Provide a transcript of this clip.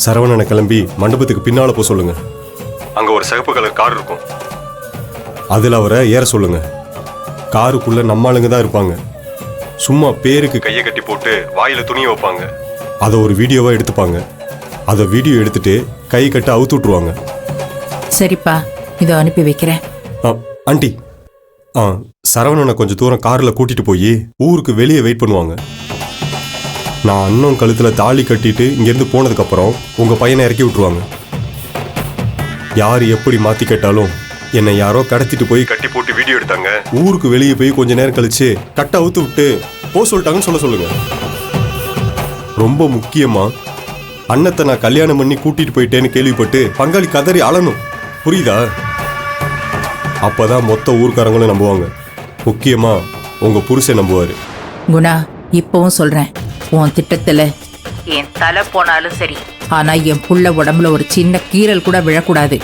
சரவணனை கிளம்பி மண்டபத்துக்கு பின்னால போக சொல்லுங்க. அங்க ஒரு சிகப்பு கலர் கார் இருக்கும், அதுல அவரை ஏற சொல்லுங்க. காருக்குள்ள நம்ம ஆளுங்க தான் இருப்பாங்க. சும்மா பேருக்கு கையை கட்டி போட்டு வாயில துணியை வைப்பாங்க. அதை ஒரு வீடியோவா எடுத்துப்பாங்க. அதை வீடியோ எடுத்துட்டு கை கட்ட அவுத்து விட்டுருவாங்க. சரிப்பா, இதோ அனுப்பி வைக்கிறேன். ஆண்டி, சரவணனை கொஞ்சம் தூரம் காரில் கூட்டிட்டு போய் ஊருக்கு வெளியே வெயிட் பண்ணுவாங்க. நான் அண்ணன் கழுத்துல தாலி கட்டிட்டு இங்கேருந்து போனதுக்கப்புறம் உங்கள் பையனை இறக்கி விட்டுருவாங்க. யார் எப்படி மாற்றி கேட்டாலும் என்னை யாரோ கடத்திட்டு போய் கட்டி போட்டு வீடியோ எடுத்தாங்க, ஊருக்கு வெளியே போய் கொஞ்ச நேரம் கழிச்சு கட்ட அவுத்து விட்டு போக சொல்லிட்டாங்கன்னு சொல்லுங்க. ரொம்ப முக்கியமா அண்ணத்தை நான் கல்யாணம் பண்ணி கூட்டிட்டு போயிட்டேன்னு கேள்விப்பட்டு பங்காளி கதறி அழணும், புரியுதா? அப்பதான் மொத்த ஊர்க்காரங்களும் நம்புவாங்க. முக்கியமா உங்க புருஷன் நம்புவாரு. குணா, இப்பவும் சொல்றேன், உன் திட்டத்துல என் தலை போனாலும் சரி, ஆனா என் புள்ள உடம்புல ஒரு சின்ன கீறல் கூட விழக்கூடாது.